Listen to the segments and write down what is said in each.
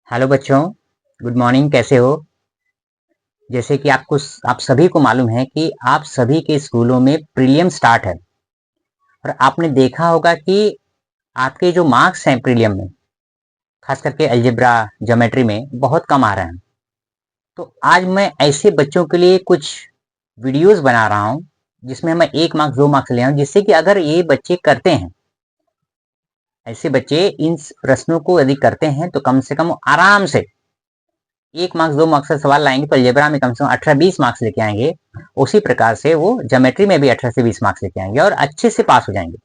Hello बच्चों, good morning. कैसे हो? जैसे कि आप सभी को मालूम है कि आप सभी के स्कूलों में प्रीलियम स्टार्ट है और आपने देखा होगा कि आपके जो मार्क्स हैं प्रीलियम में, खास करके अलजेब्रा ज्योमेट्री में बहुत कम आ रहे हैं। तो आज मैं ऐसे बच्चों के लिए कुछ वीडियोस बना रहा हूं जिसमें मैं 1 मार्क्स 2 मार्क्स ले आऊं, जिससे कि अगर ये बच्चे करते हैं, ऐसे बच्चे इन प्रश्नों को यदि करते हैं तो कम से कम आराम से 1 मार्क्स 2 मार्क्स का सवाल लाएंगे तो अलजेब्रा में कम से कम 18-20 मार्क्स लेके आएंगे। उसी प्रकार से वो ज्योमेट्री में भी 18 से 20 मार्क्स लेके आएंगे और अच्छे से पास हो जाएंगे।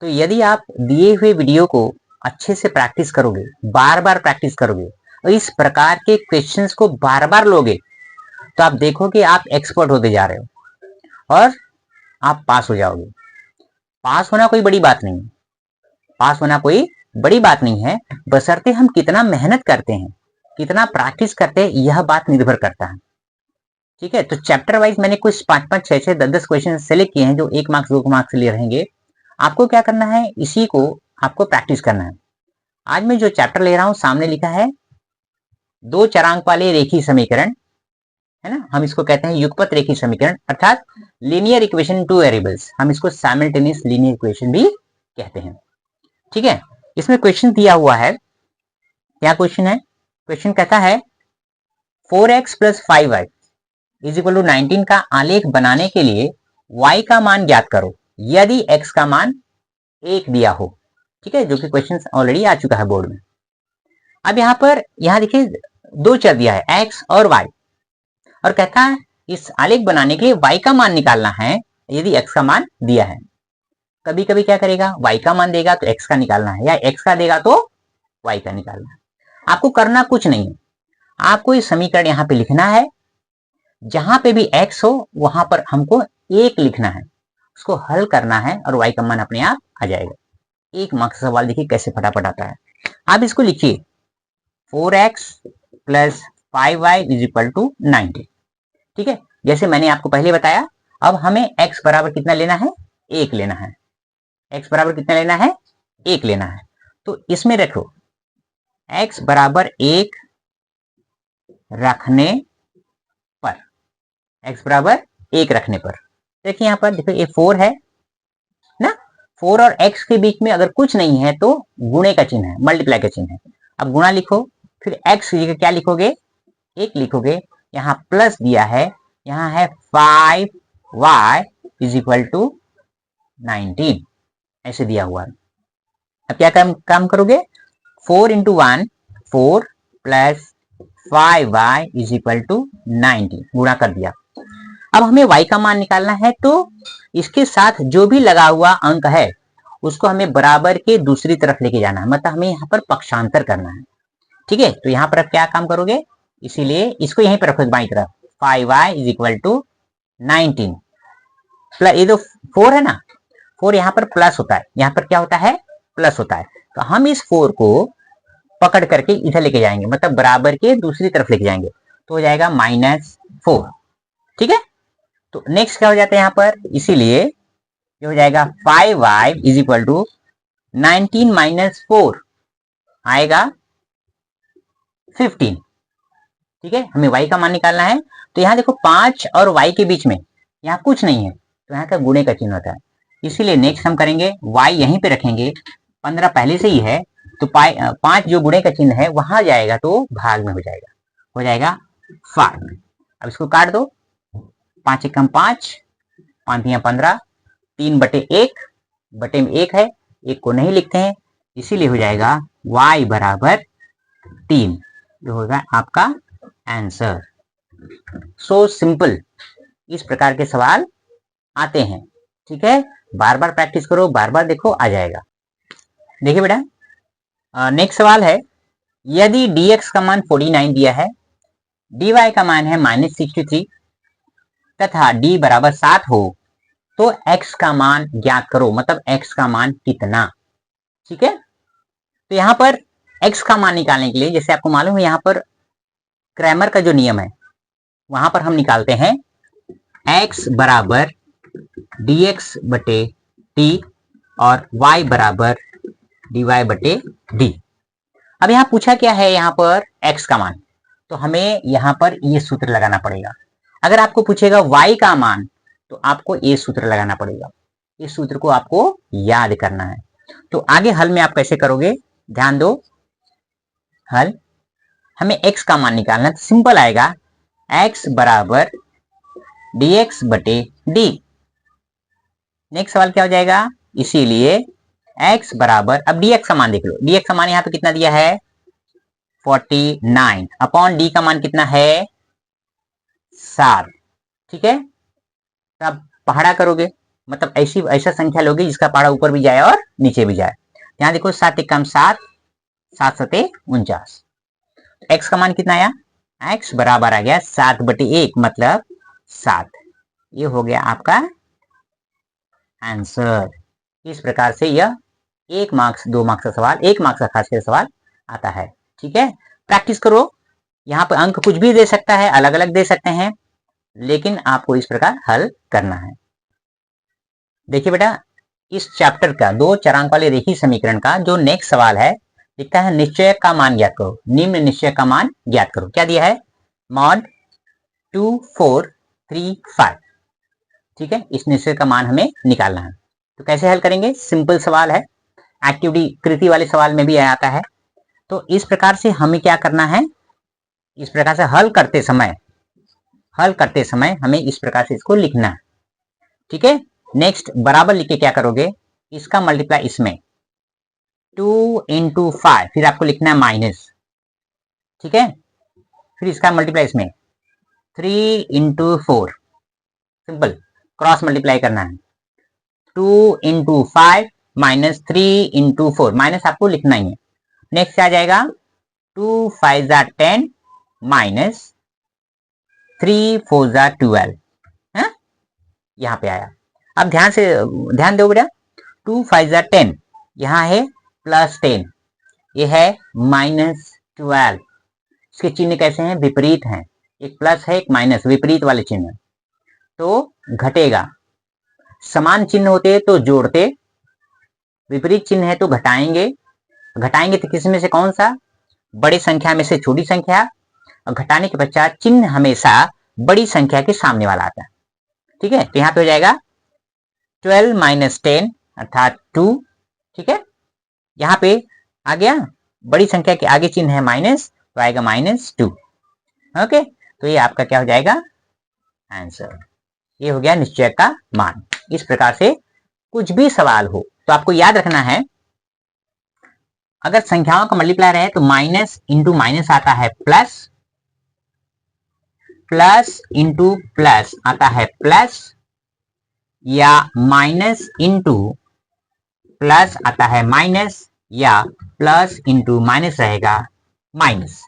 तो यदि आप दिए हुए वीडियो को अच्छे से प्रैक्टिस करोगे, बार बार प्रैक्टिस करोगे और इस प्रकार के क्वेश्चंस को बार बार लोगे, तो आप देखोगे आप एक्सपर्ट होते जा रहे हो और आप पास हो जाओगे। पास होना कोई बड़ी बात नहीं है, पास होना कोई बड़ी बात नहीं है, बशर्ते हम कितना मेहनत करते हैं, कितना प्रैक्टिस करते हैं, यह बात निर्भर करता है। ठीक है, तो चैप्टर वाइज मैंने कुछ 5-5, 6-6, 10-10 क्वेश्चन सेलेक्ट किए हैं जो 1 मार्क्स 2 मार्क्स के लिए रहेंगे। आपको क्या करना है, इसी को आपको प्रैक्टिस करना है। आज मैं जो चैप्टर ले रहा हूं, सामने लिखा है 2 चरांक वाले रेखीय समीकरण, है ना। हम इसको कहते हैं युगपत रेखीय समीकरण, अर्थात लीनियर इक्वेशन टू वेरिएबल्स। हम इसको साइमल्टेनियस लीनियर इक्वेशन भी कहते हैं। ठीक है, इसमें क्वेश्चन दिया हुआ है। क्या क्वेश्चन है? क्वेश्चन कहता है 4x + 5y is equal to 19 का आलेख बनाने के लिए y का मान ज्ञात करो यदि x का मान 1 दिया हो। ठीक है, जो कि क्वेश्चन ऑलरेडी आ चुका है बोर्ड में। अब यहाँ देखिए 2 चर दिया है x और y, और कहता है इस आलेख बनाने के लिए y का मान निकालना है यदि x का मान दिया है। कभी कभी क्या करेगा, y का मान देगा तो x का निकालना है, या x का देगा तो y का निकालना है। आपको करना कुछ नहीं है, आपको ये समीकरण यहाँ पे लिखना है। जहां पे भी x हो वहां पर हमको 1 लिखना है, उसको हल करना है और y का मान अपने आप आ जाएगा। 1 मार्क्स का सवाल देखिए कैसे फटाफट आता है। आप इसको लिखिए 4x + 5y = 90। ठीक है, जैसे मैंने आपको पहले बताया। अब हमें x बराबर कितना लेना है, 1 लेना है। x बराबर कितना लेना है, 1 लेना है। तो इसमें रखो x बराबर 1 रखने पर, x बराबर 1 रखने पर देखिए यहाँ पर देखो ये 4 है ना। 4 और x के बीच में अगर कुछ नहीं है तो गुणे का चिन्ह है, मल्टीप्लाई का चिन्ह है। अब गुणा लिखो, फिर x की जगह क्या लिखोगे, 1 लिखोगे। यहाँ प्लस दिया है, यहाँ है 5y = 19, ऐसे दिया हुआ है। अब क्या काम करोगे, 4 × 1 4 + 5y = 19 गुणा कर दिया। अब हमें y का मान निकालना है, तो इसके साथ जो भी लगा हुआ अंक है उसको हमें बराबर के दूसरी तरफ लेके जाना है, मतलब हमें यहाँ पर पक्षांतर करना है। ठीक है, तो यहाँ पर अब क्या काम करोगे, इसीलिए इसको यहीं पर रखो बाई तरफ, 5y = 19 प्लस ये जो 4 है ना, 4 यहाँ पर प्लस होता है, यहाँ पर क्या होता है, प्लस होता है। तो हम इस 4 को पकड़ करके इधर लेके जाएंगे, मतलब बराबर के दूसरी तरफ लेके जाएंगे, तो हो जाएगा -4। ठीक है, तो नेक्स्ट क्या हो जाता है यहाँ पर, इसीलिए ये हो जाएगा 5y = 19 - 4 आएगा 15। ठीक है, हमें y का मान निकालना है। तो यहाँ देखो 5 और y के बीच में यहाँ कुछ नहीं है, तो यहाँ का गुणे का चिन्ह होता है। इसीलिए नेक्स्ट हम करेंगे y यहीं पे रखेंगे, 15 पहले से ही है, तो 5 जो गुणे का चिन्ह है वहां जाएगा तो भाग में हो जाएगा 5। अब इसको काट दो, 5 × 5 5 × 15, 3/1 बटे में 1 है, 1 को नहीं लिखते हैं, इसीलिए हो जाएगा y = 3, जो होगा आपका आंसर। सो सिंपल, इस प्रकार के सवाल आते हैं। ठीक है, बार बार प्रैक्टिस करो, बार बार देखो, आ जाएगा। देखिए बेटा, नेक्स्ट सवाल है, यदि dx का मान 49 दिया है, dy का मान है -63 तथा d बराबर 7 हो तो x का मान ज्ञात करो, मतलब x का मान कितना। ठीक है, तो यहाँ पर x का मान निकालने के लिए, जैसे आपको मालूम है यहाँ पर क्रैमर का जो नियम है, वहां पर हम निकालते हैं x बराबर dx/t और y बराबर dy/d। अब यहाँ पूछा क्या है, यहाँ पर x का मान, तो हमें यहाँ पर ये सूत्र लगाना पड़ेगा। अगर आपको पूछेगा y का मान तो आपको ये सूत्र लगाना पड़ेगा। इस सूत्र को आपको याद करना है। तो आगे हल में आप कैसे करोगे, ध्यान दो। हल हमें x का मान निकालना है, तो सिंपल आएगा x बराबर dx बटे d। नेक्स्ट सवाल क्या हो जाएगा, इसीलिए x बराबर, अब dx का मान देख लो, dx का मान यहाँ पे कितना दिया है 49 अपॉन d का मान कितना है 7। ठीक है, तब पहाड़ा करोगे, मतलब ऐसा संख्या लोगे जिसका पहाड़ा ऊपर भी जाए और नीचे भी जाए। यहाँ देखो 7 एक कम 7, 7 सते 49। x का मान कितना आया, x बराबर आ गया 7 बटे 1 मतलब 7। ये हो गया आपका आंसर। इस प्रकार से यह 1 मार्क्स 2 मार्क्स का सवाल, 1 मार्क्स का खास कर सवाल आता है। ठीक है, प्रैक्टिस करो। यहाँ पर अंक कुछ भी दे सकता है, अलग अलग दे सकते हैं, लेकिन आपको इस प्रकार हल करना है। देखिए बेटा, इस चैप्टर का 2 चरांक वाले रेखीय समीकरण का जो नेक्स्ट सवाल है, लिखता है निश्चय का मान ज्ञात करो। निम्न निश्चय का मान ज्ञात करो। क्या दिया है, मॉड 2 4 3 5। ठीक है, इस निश्चय का मान हमें निकालना है। तो कैसे हल करेंगे, सिंपल सवाल है, एक्टिविटी कृति वाले सवाल में भी आता है। तो इस प्रकार से हमें क्या करना है, इस प्रकार से हल करते समय हमें इस प्रकार से इसको लिखना है। ठीक है, नेक्स्ट बराबर लिख के क्या करोगे, इसका मल्टीप्लाई इसमें 2 इंटू 5, फिर आपको लिखना है माइनस। ठीक है, फिर इसका मल्टीप्लाई इसमें 3 इंटू 4, सिंपल क्रॉस मल्टीप्लाई करना है। 2 इंटू 5 माइनस 3 इंटू 4, माइनस आपको लिखना ही है। नेक्स्ट आ जाएगा 2 5 जा 10 माइनस 3 4 जा 12। है, यहाँ पे आया। अब ध्यान दो बेटा, 2 5 जा 10, यहाँ है प्लस 10, ये है माइनस 12। इसके चिन्ह कैसे हैं, विपरीत हैं, एक प्लस है एक माइनस, विपरीत वाले चिन्ह, तो घटेगा। समान चिन्ह होते तो जोड़ते, विपरीत चिन्ह है तो घटाएंगे। घटाएंगे तो किसमें से कौन सा, बड़ी संख्या में से छोटी संख्या, और घटाने के पश्चात चिन्ह हमेशा बड़ी संख्या के सामने वाला आता है। ठीक है, तो यहाँ पे हो जाएगा 12 माइनस 10 अर्थात 2। ठीक है, यहाँ पे आ गया, बड़ी संख्या के आगे चिन्ह है माइनस, तो आएगा -2। ओके, तो ये आपका क्या हो जाएगा आंसर। ये हो गया निश्चय का मान। इस प्रकार से कुछ भी सवाल हो तो आपको याद रखना है, अगर संख्याओं का मल्टीप्लायर है तो माइनस इंटू माइनस आता है प्लस, प्लस इंटू प्लस आता है प्लस, या माइनस इंटू प्लस आता है माइनस, या प्लस इंटू माइनस रहेगा माइनस।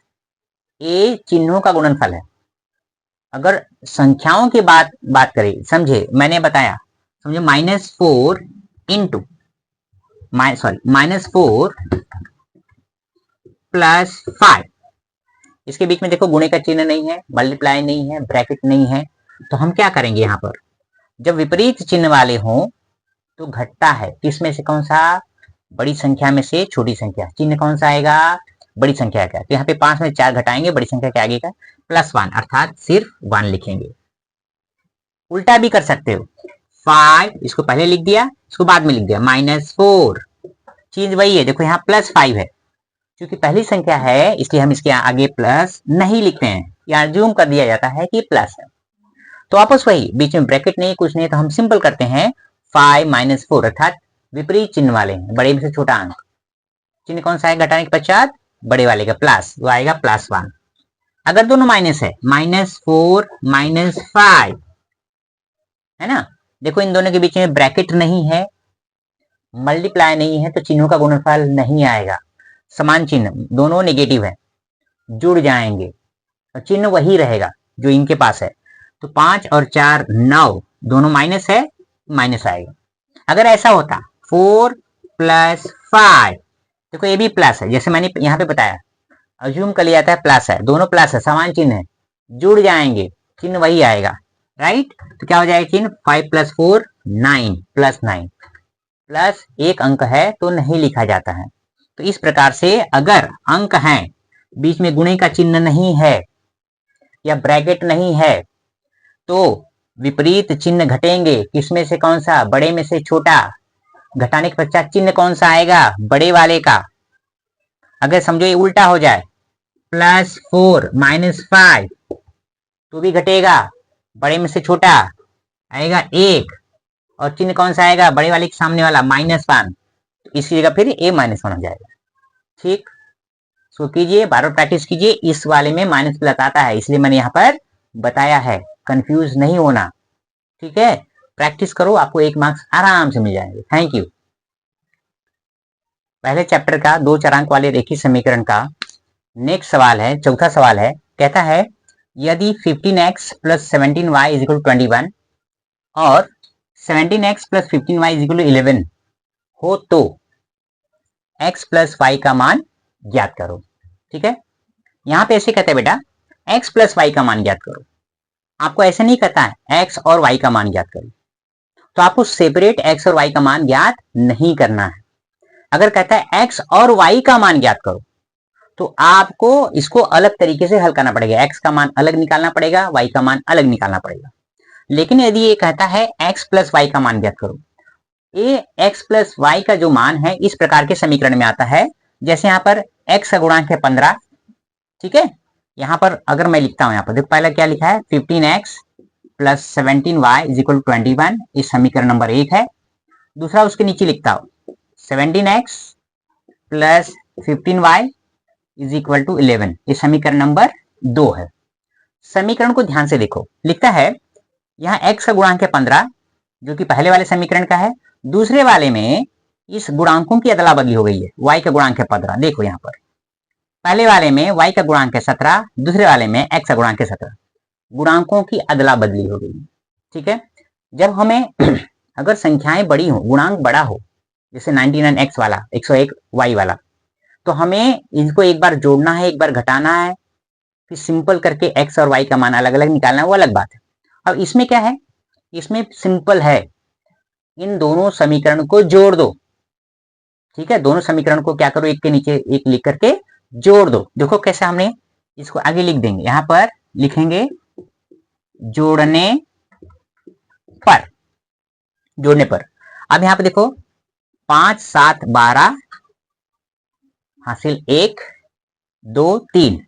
ये चिन्हों का गुणनफल है। अगर संख्याओं की बात करें, समझे मैंने बताया, समझे -4 इंटू -4 प्लस 5, इसके बीच में देखो गुणे का चिन्ह नहीं है, मल्टीप्लाई नहीं है, ब्रैकेट नहीं है, तो हम क्या करेंगे, यहाँ पर जब विपरीत चिन्ह वाले हों तो घटता है। किसमें से कौन सा, बड़ी संख्या में से छोटी संख्या, चिन्ह कौन सा आएगा, बड़ी संख्या का। तो यहाँ पे 5 में 4 घटाएंगे, बड़ी संख्या के आगे का +1 अर्थात सिर्फ 1 लिखेंगे। उल्टा भी कर सकते हो, 5 इसको पहले लिख दिया, इसको बाद में लिख दिया, -4, चीज वही है। देखो यहाँ +5 है, क्योंकि पहली संख्या है इसलिए हम इसके आगे प्लस नहीं लिखते हैं, या जूम कर दिया जाता है कि प्लस है। तो वापस वही, बीच में ब्रैकेट नहीं कुछ नहीं, तो हम सिंपल करते हैं 5 - 4 अर्थात विपरीत चिन्ह वाले हैं, बड़े में से छोटा अंक। चिन्ह कौन सा है, घटाने के पश्चात बड़े वाले का प्लस, वो आएगा +1। अगर दोनों माइनस है, -4 -5 है ना, देखो इन दोनों के बीच में ब्रैकेट नहीं है, मल्टीप्लाई नहीं है, तो चिन्हों का गुणनफल नहीं आएगा। समान चिन्ह, दोनों नेगेटिव है, जुड़ जाएंगे और चिन्ह वही रहेगा जो इनके पास है। तो 5 और 4 9, दोनों माइनस है, माइनस आएगा। अगर ऐसा होता 4 + 5, देखो ये भी प्लस है, जैसे मैंने यहाँ पे बताया, अज्यूम कर लिया था प्लस है, दोनों प्लस है, समान चिन्ह है, जुड़ जाएंगे, चिन्ह वही आएगा, राइट। तो क्या हो जाएगा चिन्ह, 5 + 4 9 +9, प्लस एक अंक है तो नहीं लिखा जाता है, तो इस प्रकार से अगर अंक हैं, बीच में गुणे का चिन्ह नहीं है या ब्रैकेट नहीं है, तो विपरीत चिन्ह घटेंगे। किसमें से कौन सा? बड़े में से छोटा। घटाने के पश्चात चिन्ह कौन सा आएगा? बड़े वाले का। अगर समझो ये उल्टा हो जाए, +4 -5, तो भी घटेगा। बड़े में से छोटा आएगा 1, और चिन्ह कौन सा आएगा? बड़े वाले के सामने वाला -1, तो इसी जगह फिर a-1 हो जाएगा। ठीक, सो कीजिए, बार बार प्रैक्टिस कीजिए। इस वाले में माइनस प्लस आता है, इसलिए मैंने यहाँ पर बताया है, कंफ्यूज नहीं होना। ठीक है, प्रैक्टिस करो, आपको 1 मार्क्स आराम से मिल जाएंगे। Thank you. पहले चैप्टर का 2 चरांक वाले रेखीय समीकरण का नेक्स्ट सवाल है, चौथा सवाल है। कहता है यदि 15x + 17y = 21 और 17x + 15y = 11 हो तो x + y का मान ज्ञात करो। ठीक है, यहां पे ऐसे कहते हैं बेटा, x + y का मान ज्ञात करो। आपको ऐसे नहीं कहता है x और y का मान ज्ञात करो, तो आपको सेपरेट x और y का मान ज्ञात नहीं करना है। अगर कहता है x और y का मान ज्ञात करो, तो आपको इसको अलग तरीके से हल करना पड़ेगा। x का मान अलग निकालना पड़ेगा, y का मान अलग निकालना पड़ेगा। लेकिन यदि ये कहता है x + y का मान ज्ञात करो, ये x + y का जो मान है इस प्रकार के समीकरण में आता है। जैसे यहाँ पर x का गुणांक है 15। ठीक है, यहाँ पर अगर मैं लिखता हूं, यहाँ पर देखो पहला क्या लिखा है, 15x + 17y = 21, इस समीकरण नंबर 1 है। दूसरा उसके नीचे लिखता हूं 17x + 15y = 11, ये समीकरण नंबर 2 है। समीकरण को ध्यान से देखो, लिखता है यहाँ x का गुणांक है 15, जो कि पहले वाले समीकरण का है। दूसरे वाले में इस गुणांकों की अदला बदली हो गई है। y का गुणांक है 15, देखो यहाँ पर पहले वाले में y का गुणांक है 17, दूसरे वाले में x का गुणांक है 17। गुणांकों की अदला बदली हो गई। ठीक है, जब हमें अगर संख्याएं बड़ी हो, गुणांक बड़ा हो, जैसे 99x वाला, 101y वाला, तो हमें इनको एक बार जोड़ना है, एक बार घटाना है, फिर सिंपल करके x और y का मान अलग अलग निकालना है, वो अलग बात है। अब इसमें क्या है, इसमें सिंपल है, इन दोनों समीकरण को जोड़ दो। ठीक है, दोनों समीकरण को क्या करो, एक के नीचे एक लिख करके जोड़ दो। देखो कैसे हमने इसको आगे लिख देंगे, यहां पर लिखेंगे जोड़ने पर, जोड़ने पर। अब यहां पर देखो 5 7 12 हासिल 1 2 3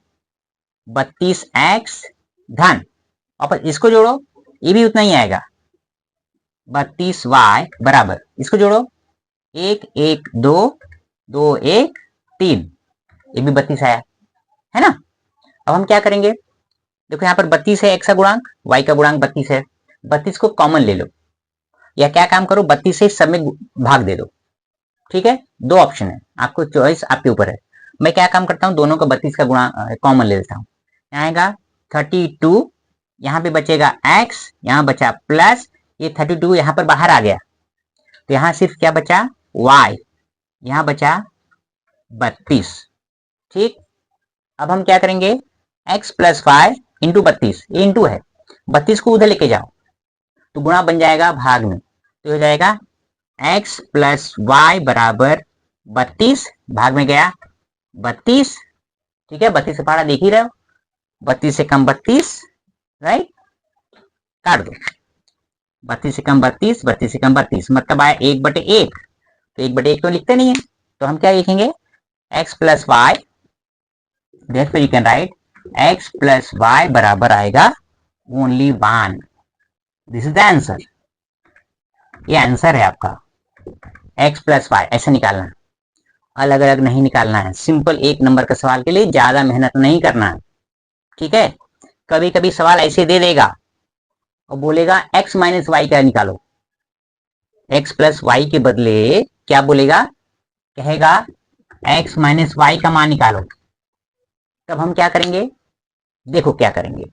32x धन, और इसको जोड़ो, ये भी उतना ही आएगा, 32y बराबर, इसको जोड़ो, 1 1 2 2 1 3, ये भी 32 आया है ना। अब हम क्या करेंगे, देखो यहाँ पर 32 है x का गुणांक, y का गुणांक 32 है, 32 को कॉमन ले लो, या क्या काम करो, 32 से सब में भाग दे दो। ठीक है, 2 ऑप्शन है, आपको चॉइस आपके ऊपर है। मैं क्या काम करता हूँ, दोनों का 32 का गुणा कॉमन ले लेता हूँ। यहाँ आएगा 32, यहाँ पे बचेगा x, यहाँ बचा प्लस ये 32 यहाँ पर बाहर आ गया, तो यहाँ सिर्फ क्या बचा, y, यहाँ बचा 32। ठीक, अब हम क्या करेंगे, x + y × 32, ये इंटू है, 32 को उधर लेके जाओ तो गुणा बन जाएगा भाग में, तो हो जाएगा x + y = 32, भाग में गया 32। ठीक है, 32 से पहाड़ा देख ही रहे हो, 32 से कम 32, राइट, काट दो, 32 से कम 32, 32 से कम 32, मतलब आया 1/1, तो 1/1 तो लिखते नहीं है, तो हम क्या लिखेंगे, x + y, therefore you can write x + y बराबर आएगा only 1। This is the answer, ये आंसर है आपका, x + y ऐसे निकालना है, अलग अलग नहीं निकालना है। सिंपल 1 नंबर के सवाल के लिए ज्यादा मेहनत नहीं करना है। ठीक है, कभी कभी सवाल ऐसे दे देगा और बोलेगा x - y का निकालो, x + y के बदले क्या बोलेगा, कहेगा x - y का मान निकालो। तब हम क्या करेंगे, देखो क्या करेंगे,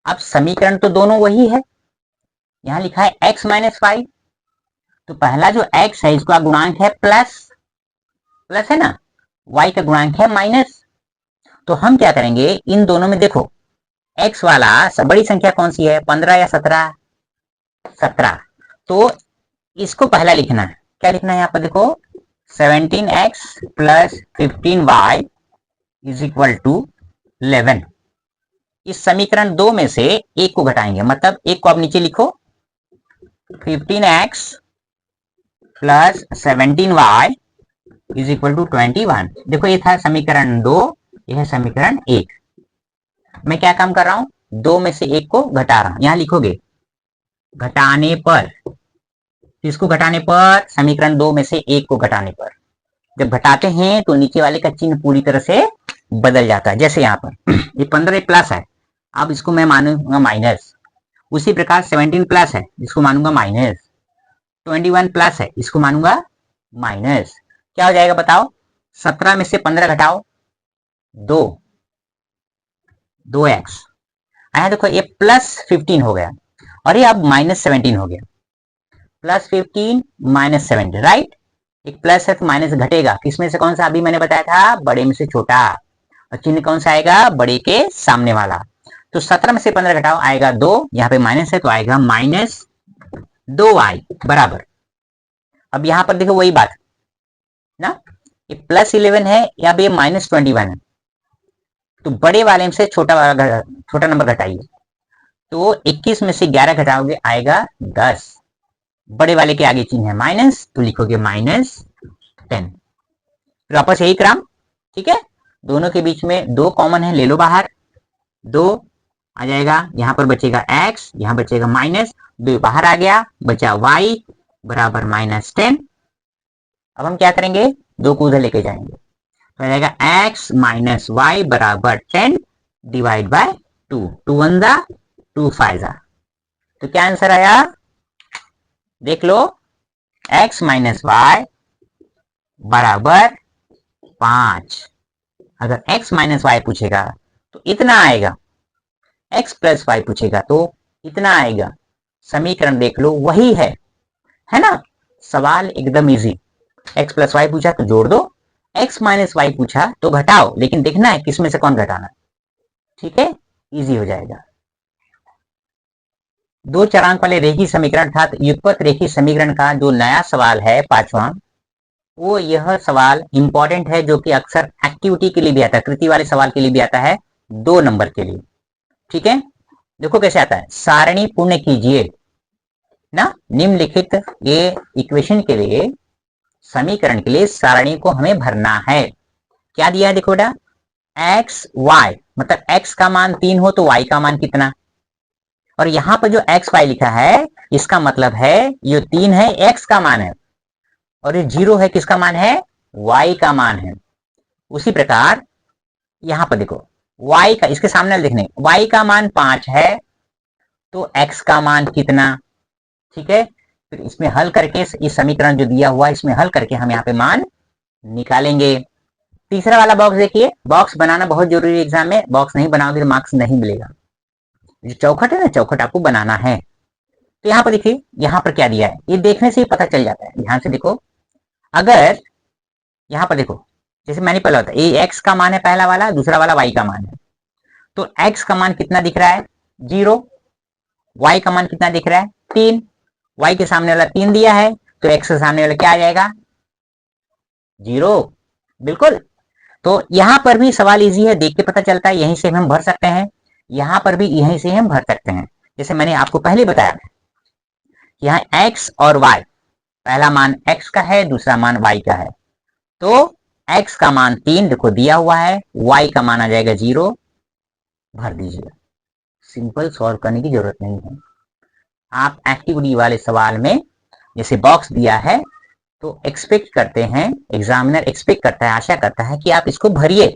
अब समीकरण तो दोनों वही है, यहां लिखा है x - y, तो पहला जो x है इसका गुणांक है प्लस, प्लस है ना, y का गुणांक है माइनस। तो हम क्या करेंगे, इन दोनों में देखो x वाला बड़ी संख्या कौन सी है, 15 या 17, 17, तो इसको पहला लिखना है। क्या लिखना है यहाँ पर देखो, 17x plus 15y is equal to 11। इस समीकरण 2 में से एक को घटाएंगे, मतलब एक को आप नीचे लिखो, 15x plus 17y is equal to 21। देखो ये था समीकरण 2, यह है समीकरण 1। मैं क्या काम कर रहा हूं, 2 में से एक को घटा रहा हूं। यहां लिखोगे घटाने पर, किसको घटाने पर, समीकरण 2 में से एक को घटाने पर। जब घटाते हैं तो नीचे वाले का चिन्ह पूरी तरह से बदल जाता है। जैसे यहाँ पर ये 15 प्लस है, अब इसको मैं मानूंगा माइनस। उसी प्रकार 17 प्लस है, इसको मानूंगा माइनस। 21 प्लस है, इसको मानूंगा माइनस। क्या हो जाएगा बताओ, 17 में से 15 घटाओ 2x आया। देखो ये प्लस 15 हो गया और ये अब माइनस 17 हो गया। Plus 15 minus 17, right. एक प्लस है तो माइनस घटेगा, किसमें से कौन सा, अभी मैंने बताया था बड़े में से छोटा, और चिन्ह कौन सा आएगा, बड़े के सामने वाला। तो 17 में से 15 घटाओ आएगा 2, यहाँ पे माइनस है तो आएगा माइनस 2y बराबर। अब यहाँ पर देखो वही बात ना, ये प्लस 11 है, यहाँ पे माइनस 21 है, तो बड़े वाले में से छोटा नंबर घटाइए। तो 21 में से 11 घटाओगे आएगा 10, बड़े वाले के आगे चिन्ह है माइनस, तो लिखोगे माइनस 10। फिर वापस यही क्रम, ठीक है। दोनों के बीच में 2 कॉमन है, ले लो बाहर, 2 आ जाएगा, यहां पर बचेगा x, यहां बचेगा माइनस, 2 बाहर आ गया, बचा y बराबर माइनस 10। अब हम क्या करेंगे, 2 को उधर लेके जाएंगे, तो आ जाएगा x माइनस वाई बराबर 10 डिवाइड बाय 2, 2 1 जा 2 5 जा। तो क्या आंसर आया, देख लो, x माइनस वाई बराबर 5। अगर x माइनस वाई पूछेगा तो इतना आएगा, x प्लस वाई पूछेगा तो इतना आएगा। समीकरण देख लो वही है ना। सवाल एकदम इजी, x प्लस वाई पूछा तो जोड़ दो, x माइनस वाई पूछा तो घटाओ, लेकिन देखना है किसमें से कौन घटाना, ठीक है, इजी हो जाएगा। 2 चरांक वाले रेखीय समीकरण अर्थात युगपत रेखीय समीकरण का जो नया सवाल है 5वां, वो यह सवाल इंपॉर्टेंट है, जो कि अक्सर एक्टिविटी के लिए भी आता है, कृति वाले सवाल के लिए भी आता है, 2 नंबर के लिए, ठीक है। देखो कैसे आता है, सारणी पूर्ण कीजिए ना, निम्नलिखित ये इक्वेशन के लिए, समीकरण के लिए सारणी को हमें भरना है। क्या दिया है देखो बेटा, एक्स वाई, मतलब x का मान 3 हो तो y का मान कितना, और यहां पर जो x y लिखा है इसका मतलब है ये 3 है x का मान है, और ये 0 है किसका मान है, y का मान है। उसी प्रकार यहां पर देखो y का, इसके सामने देखने y का मान 5 है तो x का मान कितना, ठीक है। फिर इसमें हल करके, इस समीकरण जो दिया हुआ है इसमें हल करके हम यहाँ पे मान निकालेंगे। तीसरा वाला बॉक्स देखिए, बॉक्स बनाना बहुत जरूरी है एग्जाम में, बॉक्स नहीं बनाओगे तो मार्क्स नहीं मिलेगा। जो चौखट है ना, चौखट आपको बनाना है। तो यहाँ पर देखिए, यहाँ पर क्या दिया है, ये देखने से ही पता चल जाता है, ध्यान से देखो। अगर यहाँ पर देखो, जैसे मैंने पहले होता है, ये x का मान है पहला वाला, दूसरा वाला y का मान है, तो x का मान कितना दिख रहा है 0, y का मान कितना दिख रहा है 3, y के सामने वाला 3 दिया है तो x के सामने वाला क्या आ जाएगा 0, बिल्कुल। तो यहां पर भी सवाल इजी है, देख के पता चलता है, यहीं से हम भर सकते हैं, यहां पर भी यहीं से हम भर सकते हैं। जैसे मैंने आपको पहले बताया, यहाँ x और y, पहला मान x का है, दूसरा मान y का है, तो x का मान 3 देखो दिया हुआ है, y का मान आ जाएगा 0, भर दीजिए। सिंपल, सॉल्व करने की जरूरत नहीं है। आप एक्टिविटी वाले सवाल में जैसे बॉक्स दिया है तो एक्सपेक्ट करते हैं, एग्जामिनर एक्सपेक्ट करता है, आशा करता है कि आप इसको भरिए।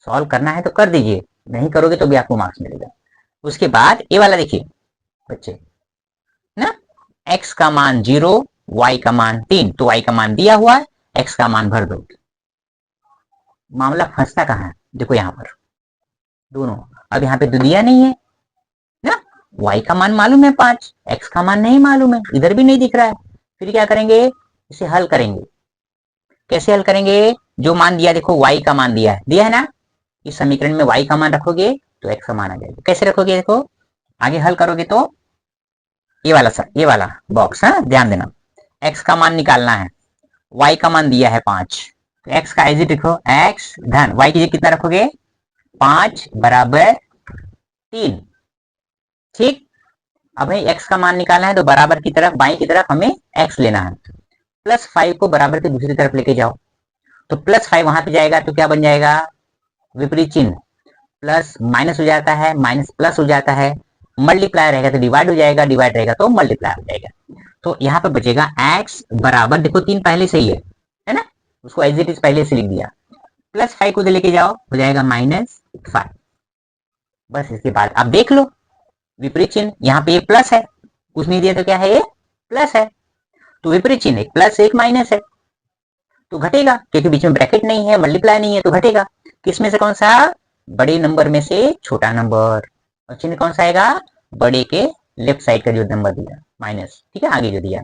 सॉल्व करना है तो कर दीजिए, नहीं करोगे तो भी आपको मार्क्स मिलेगा। उसके बाद ये वाला देखिए बच्चे ना, x का मान 0, y का मान 3, तो y का मान दिया हुआ है, x का मान भर दो। मामला फंसता कहाँ है, देखो यहाँ पर दोनों, अब यहाँ पे तो दिया नहीं है ना, y का मान मालूम है 5, x का मान नहीं मालूम है, इधर भी नहीं दिख रहा है। फिर क्या करेंगे, इसे हल करेंगे। कैसे हल करेंगे, जो मान दिया देखो y का मान दिया है ना, इस समीकरण में y का मान रखोगे तो x का मान आ जाएगा। कैसे रखोगे, देखो आगे हल करोगे तो ये वाला बॉक्स, हाँ ध्यान देना, x का मान निकालना है, y का मान दिया है 5, तो x का एज इट लिखो, x धन y की जगह कितना रखोगे 5 बराबर 3। ठीक, अब हमें x का मान निकालना है तो बराबर की तरफ बाई की तरफ हमें x लेना है। प्लस 5 को बराबर के दूसरी तरफ लेके जाओ, तो प्लस 5 वहां पे जाएगा तो क्या बन जाएगा, विपरीत चिन्ह, प्लस माइनस हो जाता है, माइनस प्लस हो जाता है, मल्टीप्लाई रहेगा तो डिवाइड हो जाएगा, डिवाइड रहेगा तो मल्टीप्लाई हो जाएगा। तो यहाँ पे बचेगा x बराबर, देखो 3 पहले से ही है ना, उसको एज इट इज पहले से लिख दिया, प्लस 5 को लेके जाओ हो जाएगा -5। बस इसके बाद आप देख लो विपरीत चिन्ह, यहाँ पे एक प्लस है, कुछ नहीं दिया तो क्या है, ये प्लस है, तो विपरीत चिन्ह एक प्लस एक माइनस है तो घटेगा, क्योंकि बीच में ब्रैकेट नहीं है, मल्टीप्लाई नहीं है तो घटेगा। किसमें से कौन सा, बड़े नंबर में से छोटा नंबर, और चिन्ह कौन सा आएगा, बड़े के लेफ्ट साइड का जो नंबर दिया माइनस, ठीक है, आगे जो दिया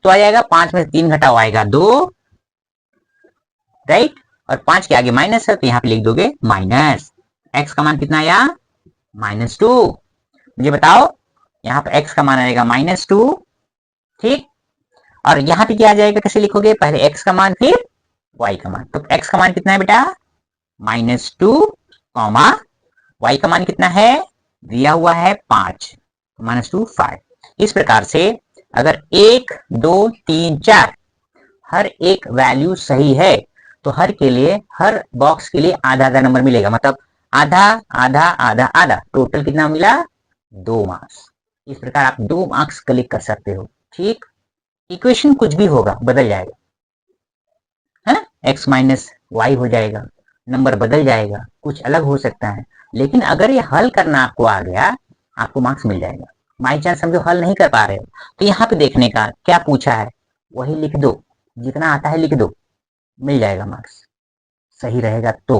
तो आ जाएगा 5 में से 3 घटाओ आएगा 2, राइट, और 5 के आगे माइनस है तो यहाँ पे लिख दोगे माइनस, एक्स का मान कितना आया -2। मुझे बताओ यहाँ पे x का मान आएगा -2, ठीक, और यहाँ पे क्या आ जाएगा, कैसे लिखोगे, पहले x का मान फिर y का मान, तो x का मान कितना है बेटा -2, y का मान कितना है, दिया हुआ है 5, -2 5। इस प्रकार से अगर 1 2 3 4 हर एक वैल्यू सही है तो हर के लिए, हर बॉक्स के लिए आधा आधा नंबर मिलेगा, मतलब आधा आधा आधा आधा, टोटल कितना मिला 2 मार्क्स। इस प्रकार आप 2 मार्क्स क्लिक कर सकते हो। ठीक, इक्वेशन कुछ भी होगा, बदल जाएगा, है, x माइनस वाई हो जाएगा, नंबर बदल जाएगा, कुछ अलग हो सकता है, लेकिन अगर ये हल करना आपको आ गया, आपको मार्क्स मिल जाएगा। बाई चांस समझो हल नहीं कर पा रहे हो तो यहाँ पे देखने का क्या पूछा है वही लिख दो, जितना आता है लिख दो, मिल जाएगा मार्क्स, सही रहेगा तो।